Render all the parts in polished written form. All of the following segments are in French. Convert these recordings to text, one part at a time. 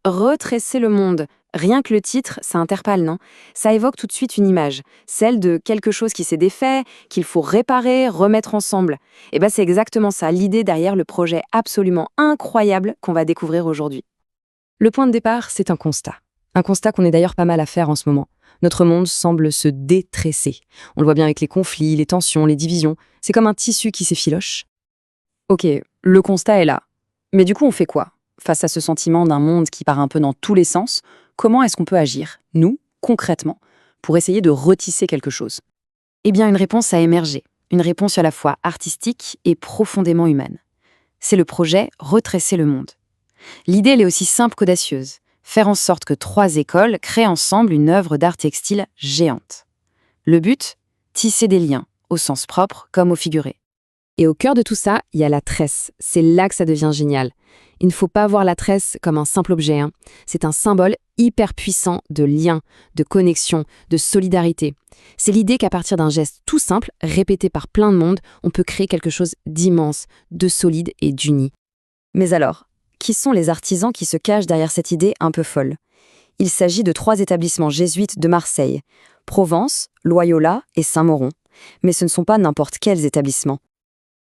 Retresser le monde. Rien que le titre, ça interpelle, non? Ça évoque tout de suite une image, celle de quelque chose qui s'est défait, qu'il faut réparer, remettre ensemble. Et ben c'est exactement ça, l'idée derrière le projet absolument incroyable qu'on va découvrir aujourd'hui. Le point de départ, c'est un constat. Un constat qu'on est d'ailleurs pas mal à faire en ce moment. Notre monde semble se détresser. On le voit bien avec les conflits, les tensions, les divisions. C'est comme un tissu qui s'effiloche. Ok, le constat est là. Mais du coup, on fait quoi? Face à ce sentiment d'un monde qui part un peu dans tous les sens, comment est-ce qu'on peut agir, nous, concrètement, pour essayer de retisser quelque chose? Eh bien, une réponse a émergé. Une réponse à la fois artistique et profondément humaine. C'est le projet Retresser le monde. L'idée, elle est aussi simple qu'audacieuse. Faire en sorte que 3 écoles créent ensemble une œuvre d'art textile géante. Le but? Tisser des liens, au sens propre comme au figuré. Et au cœur de tout ça, il y a la tresse. C'est là que ça devient génial. Il ne faut pas voir la tresse comme un simple objet, hein. C'est un symbole hyper puissant de lien, de connexion, de solidarité. C'est l'idée qu'à partir d'un geste tout simple, répété par plein de monde, on peut créer quelque chose d'immense, de solide et d'uni. Mais alors, qui sont les artisans qui se cachent derrière cette idée un peu folle? Il s'agit de 3 établissements jésuites de Marseille, Provence, Loyola et Saint-Mauron. Mais ce ne sont pas n'importe quels établissements.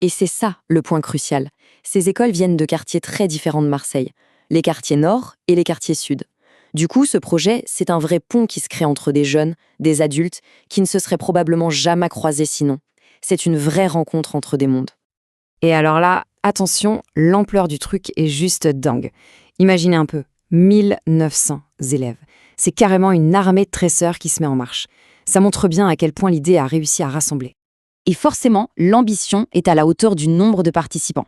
Et c'est ça le point crucial. Ces écoles viennent de quartiers très différents de Marseille, les quartiers nord et les quartiers sud. Du coup, ce projet, c'est un vrai pont qui se crée entre des jeunes, des adultes, qui ne se seraient probablement jamais croisés sinon. C'est une vraie rencontre entre des mondes. Et alors là, attention, l'ampleur du truc est juste dingue. Imaginez un peu, 1900 élèves. C'est carrément une armée de tresseurs qui se met en marche. Ça montre bien à quel point l'idée a réussi à rassembler. Et forcément, l'ambition est à la hauteur du nombre de participants.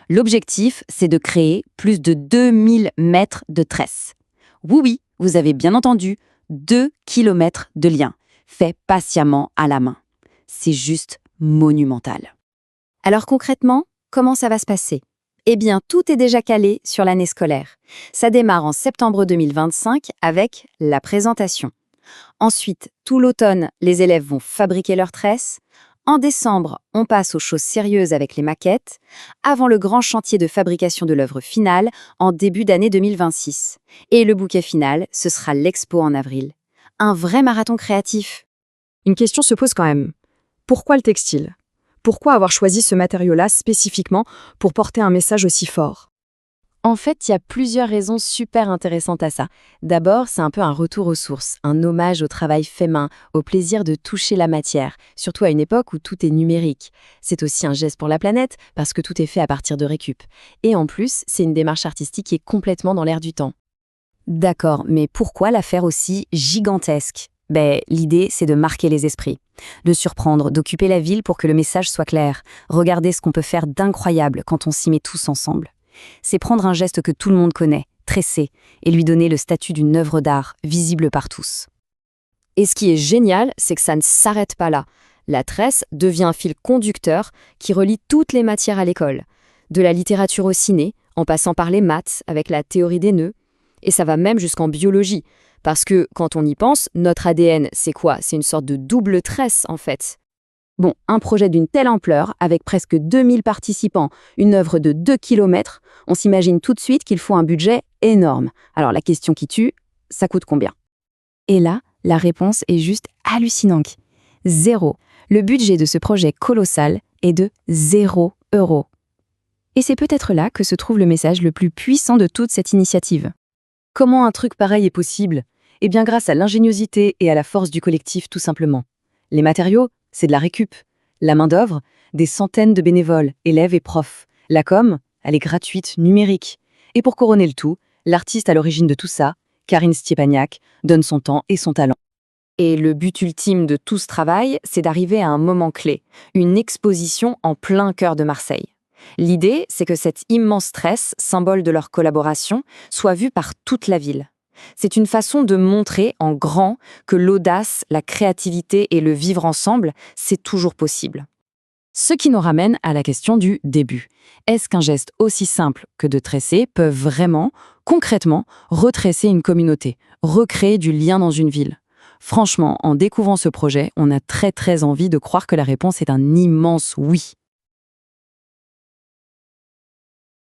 L'objectif, c'est de créer plus de 2000 mètres de tresse. Oui, vous avez bien entendu, 2 kilomètres de liens, faits patiemment à la main. C'est juste monumental. Alors concrètement, comment ça va se passer? Eh bien, tout est déjà calé sur l'année scolaire. Ça démarre en septembre 2025 avec la présentation. Ensuite, tout l'automne, les élèves vont fabriquer leurs tresses. En décembre, on passe aux choses sérieuses avec les maquettes, avant le grand chantier de fabrication de l'œuvre finale en début d'année 2026. Et le bouquet final, ce sera l'expo en avril. Un vrai marathon créatif. Une question se pose quand même. Pourquoi le textile? Pourquoi avoir choisi ce matériau-là spécifiquement pour porter un message aussi fort? En fait, il y a plusieurs raisons super intéressantes à ça. D'abord, c'est un peu un retour aux sources, un hommage au travail fait main, au plaisir de toucher la matière, surtout à une époque où tout est numérique. C'est aussi un geste pour la planète, parce que tout est fait à partir de récup. Et en plus, c'est une démarche artistique qui est complètement dans l'air du temps. D'accord, mais pourquoi la faire aussi gigantesque? L'idée, c'est de marquer les esprits, de surprendre, d'occuper la ville pour que le message soit clair. Regardez ce qu'on peut faire d'incroyable quand on s'y met tous ensemble. C'est prendre un geste que tout le monde connaît, tresser, et lui donner le statut d'une œuvre d'art, visible par tous. Et ce qui est génial, c'est que ça ne s'arrête pas là. La tresse devient un fil conducteur qui relie toutes les matières à l'école, de la littérature au ciné, en passant par les maths avec la théorie des nœuds, et ça va même jusqu'en biologie, parce que quand on y pense, notre ADN, c'est quoi? C'est une sorte de double tresse en fait. Bon, un projet d'une telle ampleur, avec presque 2000 participants, une œuvre de 2 kilomètres, on s'imagine tout de suite qu'il faut un budget énorme. Alors la question qui tue, ça coûte combien? Et là, la réponse est juste hallucinante. 0. Le budget de ce projet colossal est de 0 €. Et c'est peut-être là que se trouve le message le plus puissant de toute cette initiative. Comment un truc pareil est possible? Eh bien grâce à l'ingéniosité et à la force du collectif tout simplement. Les matériaux, c'est de la récup. La main-d'œuvre, des centaines de bénévoles, élèves et profs. La com, elle est gratuite, numérique. Et pour couronner le tout, l'artiste à l'origine de tout ça, Karine Stiepaniak, donne son temps et son talent. Et le but ultime de tout ce travail, c'est d'arriver à un moment clé, une exposition en plein cœur de Marseille. L'idée, c'est que cette immense tresse, symbole de leur collaboration, soit vue par toute la ville. C'est une façon de montrer en grand que l'audace, la créativité et le vivre ensemble, c'est toujours possible. Ce qui nous ramène à la question du début. Est-ce qu'un geste aussi simple que de tresser peut vraiment, concrètement, retresser une communauté, recréer du lien dans une ville? Franchement, en découvrant ce projet, on a très envie de croire que la réponse est un immense oui.